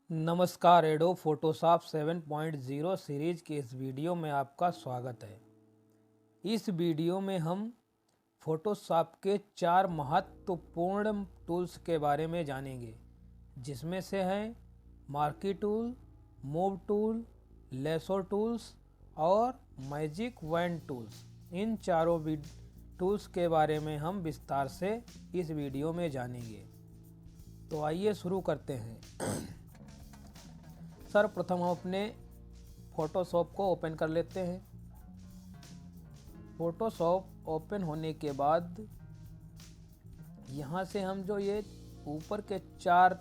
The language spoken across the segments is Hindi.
नमस्कार, एडोब फोटोशॉप 7.0 सीरीज के इस वीडियो में आपका स्वागत है। इस वीडियो में हम फोटोशॉप के 4 महत्वपूर्ण टूल्स के बारे में जानेंगे, जिसमें से हैं marquee tool, move tool, lasso tools और मैजिक वैन टूल्स। इन चारों टूल्स के बारे में हम विस्तार से इस वीडियो में जानेंगे। तो आइए शुरू करते हैं। सर्वप्रथम हम अपने फ़ोटोशॉप को ओपन कर लेते हैं। फ़ोटोशॉप ओपन होने के बाद यहाँ से हम जो ये ऊपर के 4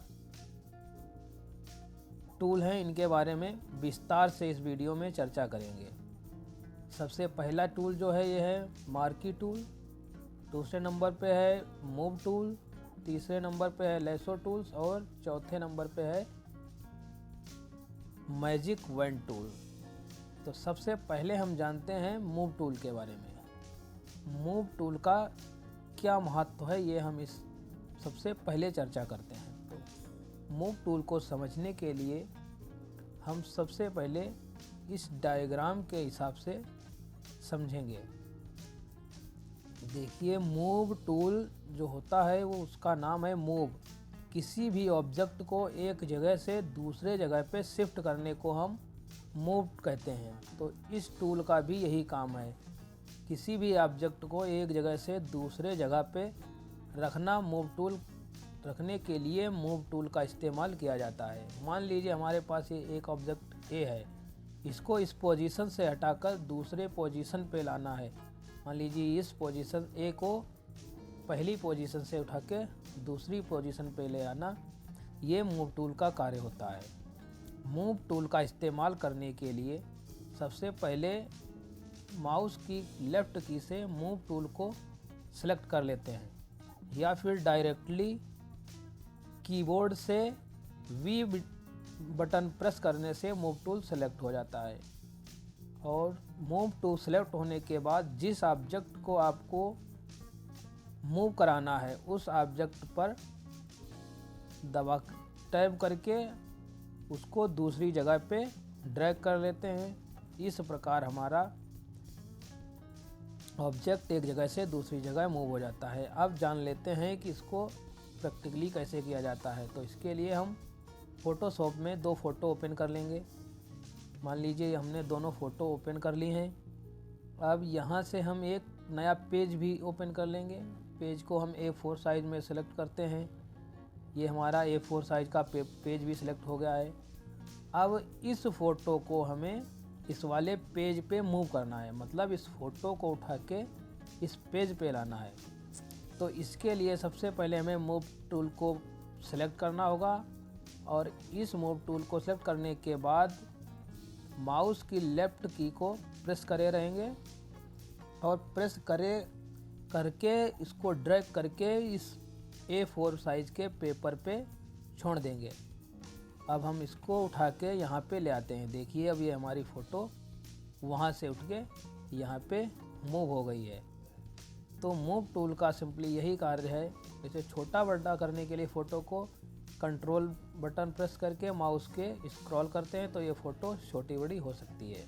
टूल हैं, इनके बारे में विस्तार से इस वीडियो में चर्चा करेंगे। सबसे पहला टूल जो है ये है मार्की टूल, दूसरे नंबर पे है मूव टूल, तीसरे नंबर पे है लेसो टूल्स और चौथे नंबर पे है मैजिक वैन टूल। तो सबसे पहले हम जानते हैं मूव टूल के बारे में। मूव टूल का क्या महत्व है, ये हम इस सबसे पहले चर्चा करते हैं। तो मूव टूल को समझने के लिए हम सबसे पहले इस डायग्राम के हिसाब से समझेंगे। देखिए, मूव टूल जो होता है वो उसका नाम है मूव। किसी भी ऑब्जेक्ट को एक जगह से दूसरे जगह पे शिफ्ट करने को हम मूव कहते हैं। तो इस टूल का भी यही काम है, किसी भी ऑब्जेक्ट को एक जगह से दूसरे जगह पे रखना। मूव टूल रखने के लिए मूव टूल का इस्तेमाल किया जाता है। मान लीजिए हमारे पास ये एक ऑब्जेक्ट ए है, इसको इस पोजीशन से हटाकर दूसरे पोजीशन पे लाना है। मान लीजिए इस पोजीशन ए को पहली पोजीशन से उठा के दूसरी पोजीशन पे ले आना, ये मूव टूल का कार्य होता है। मूव टूल का इस्तेमाल करने के लिए सबसे पहले माउस की लेफ़्ट की से मूव टूल को सेलेक्ट कर लेते हैं, या फिर डायरेक्टली कीबोर्ड से वी बटन प्रेस करने से मूव टूल सेलेक्ट हो जाता है। और मूव टूल सेलेक्ट होने के बाद जिस ऑब्जेक्ट को आपको मूव कराना है उस ऑब्जेक्ट पर दबा टैप करके उसको दूसरी जगह पे ड्रैग कर लेते हैं। इस प्रकार हमारा ऑब्जेक्ट एक जगह से दूसरी जगह मूव हो जाता है। अब जान लेते हैं कि इसको प्रैक्टिकली कैसे किया जाता है। तो इसके लिए हम फ़ोटोशॉप में 2 फ़ोटो ओपन कर लेंगे। मान लीजिए हमने दोनों फ़ोटो ओपन कर ली हैं। अब यहाँ से हम एक नया पेज भी ओपन कर लेंगे। पेज को हम A4 साइज़ में सेलेक्ट करते हैं। ये हमारा A4 साइज़ का पेज भी सिलेक्ट हो गया है। अब इस फ़ोटो को हमें इस वाले पेज पे मूव करना है, मतलब इस फ़ोटो को उठा के इस पेज पे लाना है। तो इसके लिए सबसे पहले हमें मूव टूल को सेलेक्ट करना होगा, और इस मूव टूल को सेलेक्ट करने के बाद माउस की लेफ़्ट की को प्रेस करे रहेंगे और प्रेस करके इसको ड्रैग करके इस A4 साइज़ के पेपर पे छोड़ देंगे। अब हम इसको उठा के यहाँ पे ले आते हैं। देखिए, अब ये हमारी फ़ोटो वहाँ से उठ के यहाँ पे मूव हो गई है। तो मूव टूल का सिंपली यही कार्य है। इसे छोटा बड़ा करने के लिए फ़ोटो को कंट्रोल बटन प्रेस करके माउस के स्क्रॉल करते हैं तो ये फ़ोटो छोटी बड़ी हो सकती है।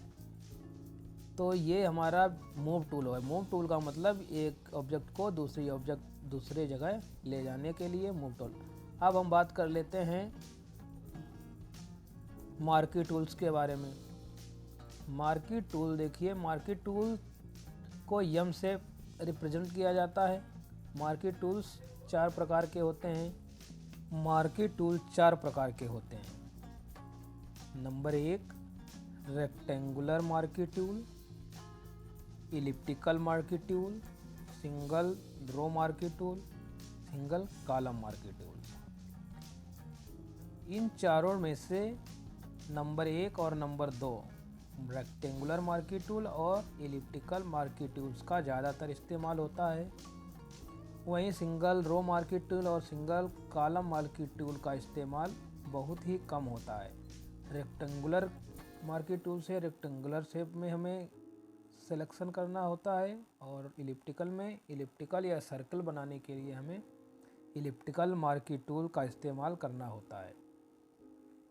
तो ये हमारा मूव टूल है। मूव टूल का मतलब एक ऑब्जेक्ट को दूसरे जगह ले जाने के लिए मूव टूल। अब हम बात कर लेते हैं मार्की टूल्स के बारे में। मार्की टूल, देखिए, मार्की टूल को यम से रिप्रेजेंट किया जाता है। मार्की टूल्स 4 प्रकार के होते हैं। मार्की टूल 4 प्रकार के होते हैं। Number 1 rectangular marquee tool, elliptical marquee tool, single row marquee tool, single column marquee tool. इन चारों में से नंबर 1 और नंबर 2 रेक्टेंगुलर मार्की टूल और इलिप्टिकल मार्की टूल्स का ज़्यादातर इस्तेमाल होता है। वहीं सिंगल रो मार्की टूल और सिंगल कॉलम मार्की टूल का इस्तेमाल बहुत ही कम होता है। रेक्टेंगुलर मार्की टूल से रेक्टेंगुलर शेप में हमें सिलेक्शन करना होता है, और इलिप्टिकल में इलिप्टिकल या सर्कल बनाने के लिए हमें इलिप्टिकल मार्की टूल का इस्तेमाल करना होता है।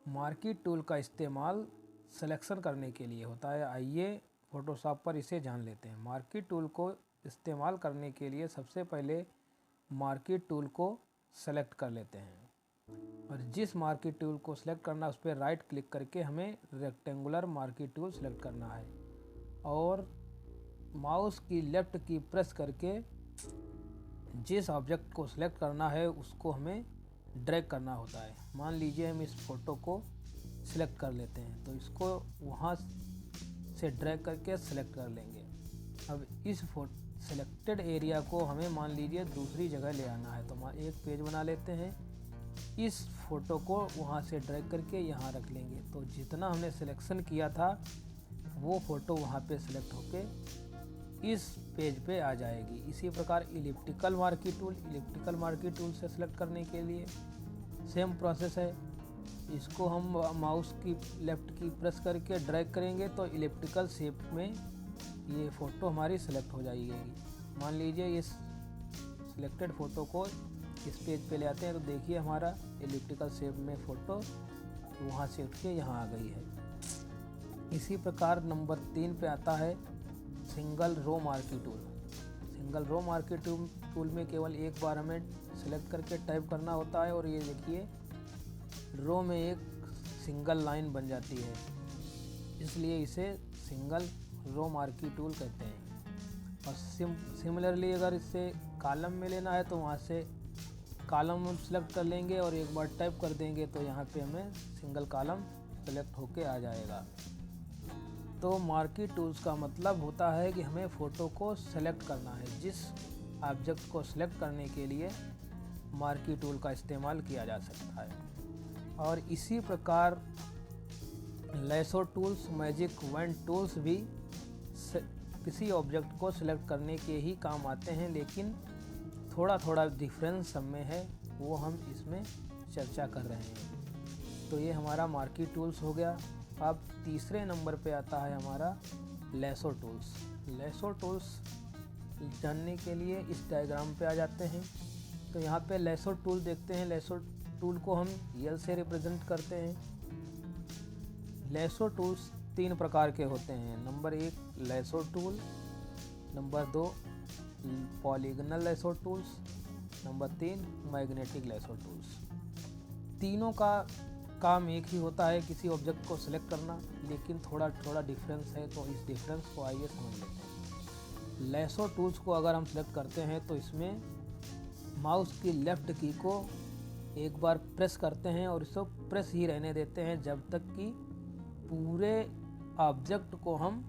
मार्की टूल का इस्तेमाल सिलेक्शन करने के लिए होता है। आइए फ़ोटोशॉप पर इसे जान लेते हैं। मार्की टूल को इस्तेमाल करने के लिए सबसे पहले मार्की टूल को सेलेक्ट कर लेते हैं और जिस मार्की टूल को सिलेक्ट करना है उस पर राइट क्लिक करके हमें रेक्टेंगुलर मार्की टूल सेलेक्ट करना है और माउस की लेफ़्ट की प्रेस करके जिस ऑब्जेक्ट को सिलेक्ट करना है उसको हमें ड्रैग करना होता है। मान लीजिए हम इस फ़ोटो को सिलेक्ट कर लेते हैं तो इसको वहाँ से ड्रैग करके सिलेक्ट कर लेंगे। अब इस सिलेक्टेड एरिया को हमें मान लीजिए दूसरी जगह ले आना है तो हम एक पेज बना लेते हैं। इस फ़ोटो को वहाँ से ड्रैग करके यहाँ रख लेंगे तो जितना हमने सिलेक्शन किया था वो फ़ोटो वहाँ पे सिलेक्ट होके इस पेज पे आ जाएगी। इसी प्रकार इलिप्टिकल मार्की टूल से सिलेक्ट करने के लिए सेम प्रोसेस है। इसको हम माउस की लेफ़्ट की प्रेस करके ड्रैग करेंगे तो इलिप्टिकल शेप में ये फ़ोटो हमारी सिलेक्ट हो जाएगी। मान लीजिए इस सिलेक्टेड फ़ोटो को इस पेज पे ले आते हैं तो देखिए हमारा इलिप्टिकल शेप में फ़ोटो वहाँ से उठ के यहाँ आ गई है। इसी प्रकार नंबर 3 पे आता है single row marquee tool. Single row marquee tool में केवल एक बार हमें सेलेक्ट करके टाइप करना होता है और ये देखिए रो में एक सिंगल लाइन बन जाती है, इसलिए इसे सिंगल रो मार्की टूल कहते हैं। और सिमिलरली अगर इसे कॉलम में लेना है तो वहाँ से कॉलम हम सेलेक्ट कर लेंगे और एक बार टाइप कर देंगे तो यहाँ पे हमें सिंगल कॉलम सेलेक्ट होके आ जाएगा। तो मार्की टूल्स का मतलब होता है कि हमें फ़ोटो को सेलेक्ट करना है। जिस ऑब्जेक्ट को सेलेक्ट करने के लिए मार्की टूल का इस्तेमाल किया जा सकता है। और इसी प्रकार lasso tools, magic wand tools भी किसी ऑब्जेक्ट को सिलेक्ट करने के ही काम आते हैं, लेकिन थोड़ा थोड़ा डिफरेंस सब में है, वो हम इसमें चर्चा कर रहे हैं। तो ये हमारा मार्की टूल्स हो गया। अब तीसरे नंबर पे आता है हमारा लेसो टूल्स। लेसो टूल्स जानने के लिए इस डायग्राम पे आ जाते हैं। तो यहाँ पे लेसो टूल देखते हैं। लेसो टूल को हम यल से रिप्रेजेंट करते हैं। लेसो टूल्स 3 प्रकार के होते हैं। Number 1 lasso tool, number 2 polygonal lasso tools, number 3 magnetic lasso tools. तीनों का काम एक ही होता है, किसी ऑब्जेक्ट को सिलेक्ट करना, लेकिन थोड़ा थोड़ा डिफरेंस है। तो इस डिफरेंस को आइए समझ लेते हैं। लेसो टूल्स को अगर हम सिलेक्ट करते हैं तो इसमें माउस की लेफ़्ट की को एक बार प्रेस करते हैं और इसको प्रेस ही रहने देते हैं जब तक कि पूरे ऑब्जेक्ट को हम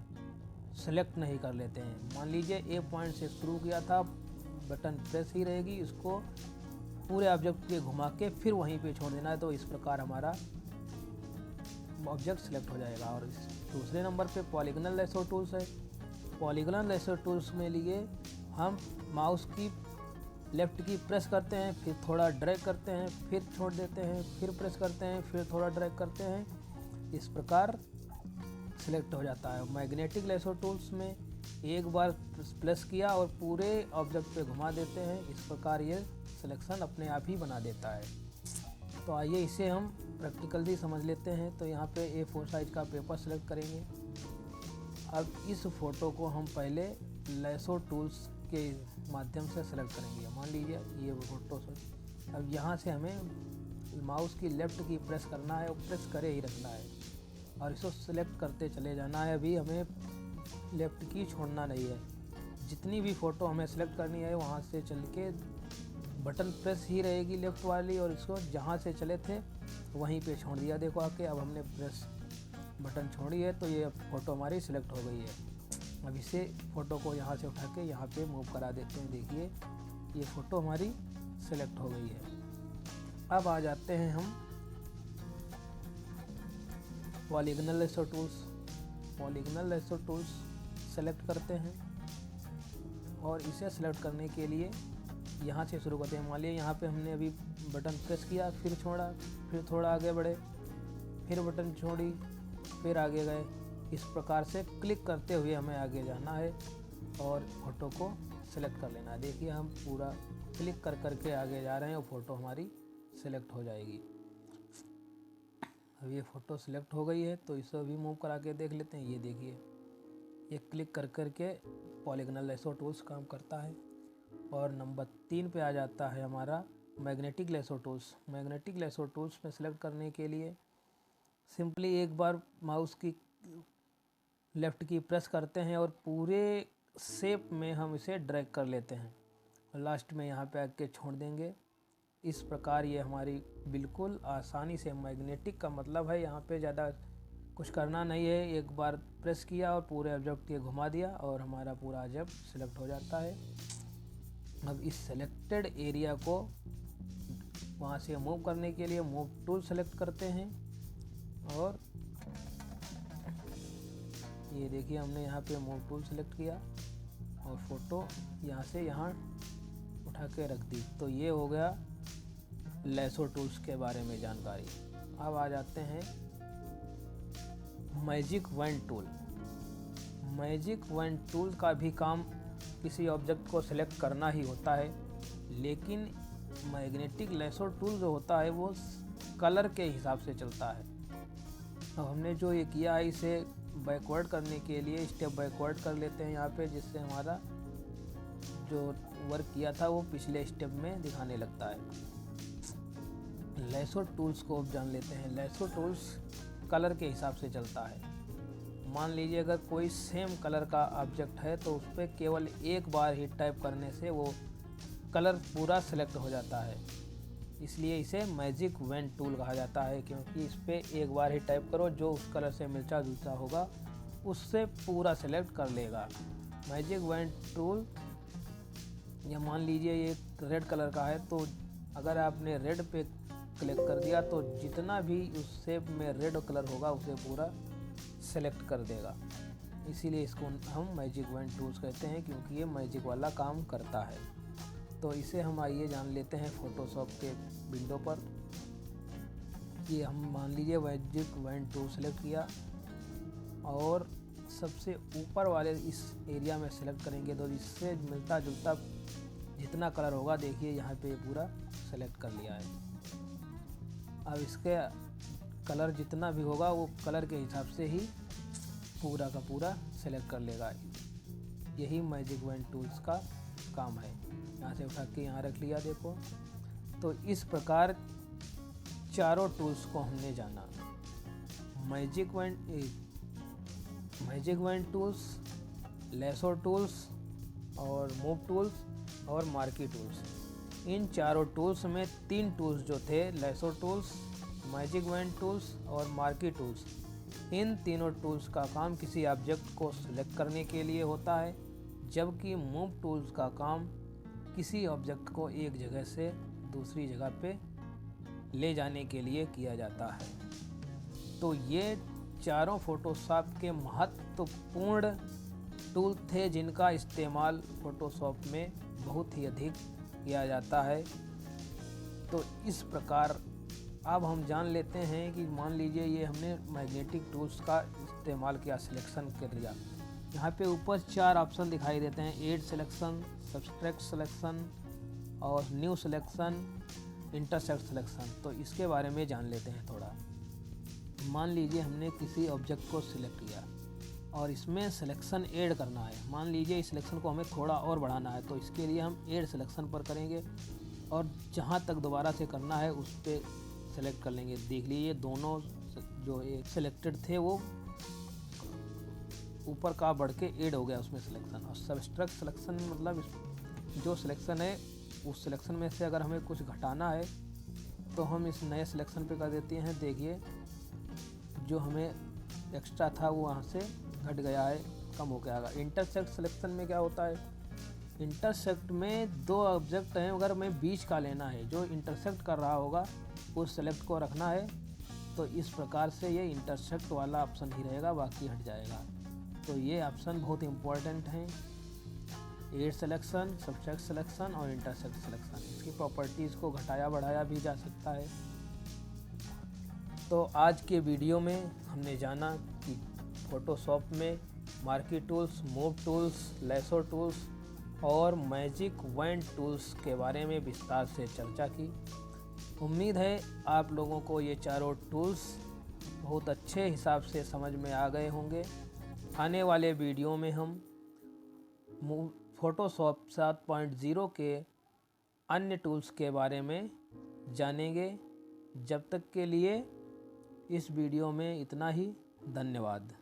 सेलेक्ट नहीं कर लेते हैं। मान लीजिए ए पॉइंट से शुरू किया था, बटन प्रेस ही रहेगी, इसको पूरे ऑब्जेक्ट पे घुमा के फिर वहीं पे छोड़ देना है। तो इस प्रकार हमारा ऑब्जेक्ट सेलेक्ट हो जाएगा। और इस दूसरे नंबर पे पॉलीगनल लेसो टूल्स है। पॉलीगनल लेसो टूल्स में लिए हम माउस की लेफ़्ट की प्रेस करते हैं, फिर थोड़ा ड्रैग करते हैं, फिर छोड़ देते हैं, फिर प्रेस करते हैं, फिर थोड़ा ड्रैग करते हैं, इस प्रकार सिलेक्ट हो जाता है। मैग्नेटिक लेसो टूल्स में एक बार प्रेस किया और पूरे ऑब्जेक्ट पे घुमा देते हैं, इस प्रकार ये सिलेक्शन अपने आप ही बना देता है। तो आइए इसे हम प्रैक्टिकली समझ लेते हैं। तो यहाँ पे A4 साइज का पेपर सेलेक्ट करेंगे। अब इस फ़ोटो को हम पहले लेसो टूल्स के माध्यम से सेलेक्ट करेंगे। मान लीजिए ये फ़ोटो से अब यहाँ से हमें माउस की लेफ़्ट की प्रेस करना है और प्रेस करे ही रखना है और इसको सिलेक्ट करते चले जाना है। अभी हमें लेफ़्ट की छोड़ना नहीं है। जितनी भी फ़ोटो हमें सेलेक्ट करनी है वहाँ से चल के बटन प्रेस ही रहेगी लेफ़्ट वाली, और इसको जहाँ से चले थे वहीं पे छोड़ दिया। देखो आके अब हमने प्रेस बटन छोड़ी है तो ये फ़ोटो हमारी सिलेक्ट हो गई है। अब इसे फ़ोटो को यहाँ से उठा के यहाँ पे मूव करा देते हैं। देखिए ये फ़ोटो हमारी सिलेक्ट हो गई है। अब आ जाते हैं हम polygonal lasso tools. Polygonal lasso tools select करते हैं और इसे सेलेक्ट करने के लिए यहाँ से शुरू करते हैं। मान लीजिए यहाँ पे हमने अभी बटन प्रेस किया, फिर छोड़ा, फिर थोड़ा आगे बढ़े, फिर बटन छोड़ी, फिर आगे गए। इस प्रकार से क्लिक करते हुए हमें आगे जाना है और फ़ोटो को सिलेक्ट कर लेना है। देखिए हम पूरा क्लिक कर करके आगे जा रहे हैं और फ़ोटो हमारी सिलेक्ट हो जाएगी। अब ये फ़ोटो सिलेक्ट हो गई है, तो इसे भी मूव करा के देख लेते हैं। ये देखिए, ये क्लिक कर कर के पॉलीगोनल लेसो टूल्स काम करता है। और नंबर 3 पे आ जाता है हमारा magnetic lasso tools. Magnetic lasso tools में सेलेक्ट करने के लिए सिंपली एक बार माउस की लेफ़्ट की प्रेस करते हैं और पूरे शेप में हम इसे ड्रैग कर लेते हैं और लास्ट में यहाँ पे आके छोड़ देंगे। इस प्रकार ये हमारी बिल्कुल आसानी से, मैग्नेटिक का मतलब है यहाँ पे ज़्यादा कुछ करना नहीं है, एक बार प्रेस किया और पूरे ऑब्जेक्ट के घुमा दिया और हमारा पूरा ऑब्जेक्ट सिलेक्ट हो जाता है। अब इस सेलेक्टेड एरिया को वहाँ से मूव करने के लिए मूव टूल सेलेक्ट करते हैं और ये देखिए हमने यहाँ पे मूव टूल सेलेक्ट किया और फ़ोटो यहाँ से यहाँ उठा के रख दी। तो ये हो गया लेसो टूल्स के बारे में जानकारी। अब आ जाते हैं magic wand tool. Magic wand tool का भी काम किसी ऑब्जेक्ट को सिलेक्ट करना ही होता है, लेकिन मैग्नेटिक लेसो टूल जो होता है वो कलर के हिसाब से चलता है। तो हमने जो ये किया है, इसे बैकवर्ड करने के लिए स्टेप बैकवर्ड कर लेते हैं यहाँ पे, जिससे हमारा जो वर्क किया था वो पिछले स्टेप में दिखाने लगता है। लेसो टूल्स को अब जान लेते हैं। लेसो टूल्स कलर के हिसाब से चलता है। मान लीजिए अगर कोई सेम कलर का ऑब्जेक्ट है तो उस पर केवल एक बार ही टाइप करने से वो कलर पूरा सेलेक्ट हो जाता है, इसलिए इसे मैजिक वैन टूल कहा जाता है, क्योंकि इस पर एक बार ही टाइप करो, जो उस कलर से मिलता जुलता होगा उससे पूरा सेलेक्ट कर लेगा। मैजिक वैन टूल, या मान लीजिए ये रेड कलर का है, तो अगर आपने रेड पे क्लिक कर दिया तो जितना भी उस शेप में रेड कलर होगा उसे पूरा सेलेक्ट कर देगा। इसीलिए इसको हम मैजिक वैन टूल्स कहते हैं, क्योंकि ये मैजिक वाला काम करता है। तो इसे हम आइए जान लेते हैं फ़ोटोशॉप के विंडो पर। ये हम मान लीजिए मैजिक वैन टूल सेलेक्ट किया और सबसे ऊपर वाले इस एरिया में सेलेक्ट करेंगे, तो इससे मिलता जुलता जितना कलर होगा, देखिए यहाँ पे पूरा सेलेक्ट कर लिया है। अब इसके कलर जितना भी होगा वो कलर के हिसाब से ही पूरा का पूरा सेलेक्ट कर लेगा। यही मैजिक वैन टूल्स का काम है। यहाँ से उठा के यहाँ रख लिया, देखो। तो इस प्रकार चारों टूल्स को हमने जाना। Magic wand tools, lasso tools और मूव टूल्स और मार्की टूल्स। इन चारों टूल्स में 3 टूल्स जो थे, lasso tools, magic wand tools और मार्की टूल्स, इन तीनों टूल्स का काम किसी ऑब्जेक्ट को सिलेक्ट करने के लिए होता है, जबकि मूव टूल्स का काम किसी ऑब्जेक्ट को एक जगह से दूसरी जगह पे ले जाने के लिए किया जाता है। तो ये चारों फ़ोटोशॉप के महत्वपूर्ण टूल थे, जिनका इस्तेमाल फ़ोटोशॉप में बहुत ही अधिक किया जाता है। तो इस प्रकार अब हम जान लेते हैं कि मान लीजिए ये हमने मैग्नेटिक टूल्स का इस्तेमाल किया, सिलेक्शन कर लिया। यहाँ पे ऊपर 4 ऑप्शन दिखाई देते हैं: एड सिलेक्शन, सब्सट्रैक्ट सिलेक्शन और न्यू सिलेक्शन, इंटरसेक्ट सिलेक्शन। तो इसके बारे में जान लेते हैं थोड़ा। मान लीजिए हमने किसी ऑब्जेक्ट को सिलेक्ट किया और इसमें सिलेक्शन ऐड करना है। मान लीजिए इस सिलेक्शन को हमें थोड़ा और बढ़ाना है, तो इसके लिए हम ऐड सिलेक्शन पर करेंगे और जहाँ तक दोबारा से करना है उस पर सेलेक्ट कर लेंगे। देख लीजिए दोनों जो एक सिलेक्टेड थे वो ऊपर का बढ़ के ऐड हो गया उसमें सिलेक्शन। और सब्सट्रैक्ट सिलेक्शन मतलब जो सिलेक्शन है उस सिलेक्शन में से अगर हमें कुछ घटाना है तो हम इस नए सिलेक्शन पे कर देते हैं। देखिए जो हमें एक्स्ट्रा था वो वहाँ से घट गया है, कम हो गया। इंटरसेक्ट सिलेक्शन में क्या होता है, इंटरसेक्ट में 2 ऑब्जेक्ट हैं, अगर हमें बीच का लेना है, जो इंटरसेक्ट कर रहा होगा उस सेलेक्ट को रखना है, तो इस प्रकार से ये इंटरसेक्ट वाला ऑप्शन ही रहेगा, बाकी हट जाएगा। तो ये ऑप्शन बहुत इंपॉर्टेंट हैं, एड सिलेक्शन, सब्सट्रैक्ट सिलेक्शन और इंटरसेक्ट सिलेक्शन। इसकी प्रॉपर्टीज़ को घटाया बढ़ाया भी जा सकता है। तो आज के वीडियो में हमने जाना कि फ़ोटोशॉप में marquee tools, move tools, lasso tools और मैजिक वैन टूल्स के बारे में विस्तार से चर्चा की। उम्मीद है आप लोगों को ये चारों टूल्स बहुत अच्छे हिसाब से समझ में आ गए होंगे। आने वाले वीडियो में हम फ़ोटोशॉप 7.0 के अन्य टूल्स के बारे में जानेंगे। जब तक के लिए इस वीडियो में इतना ही। धन्यवाद।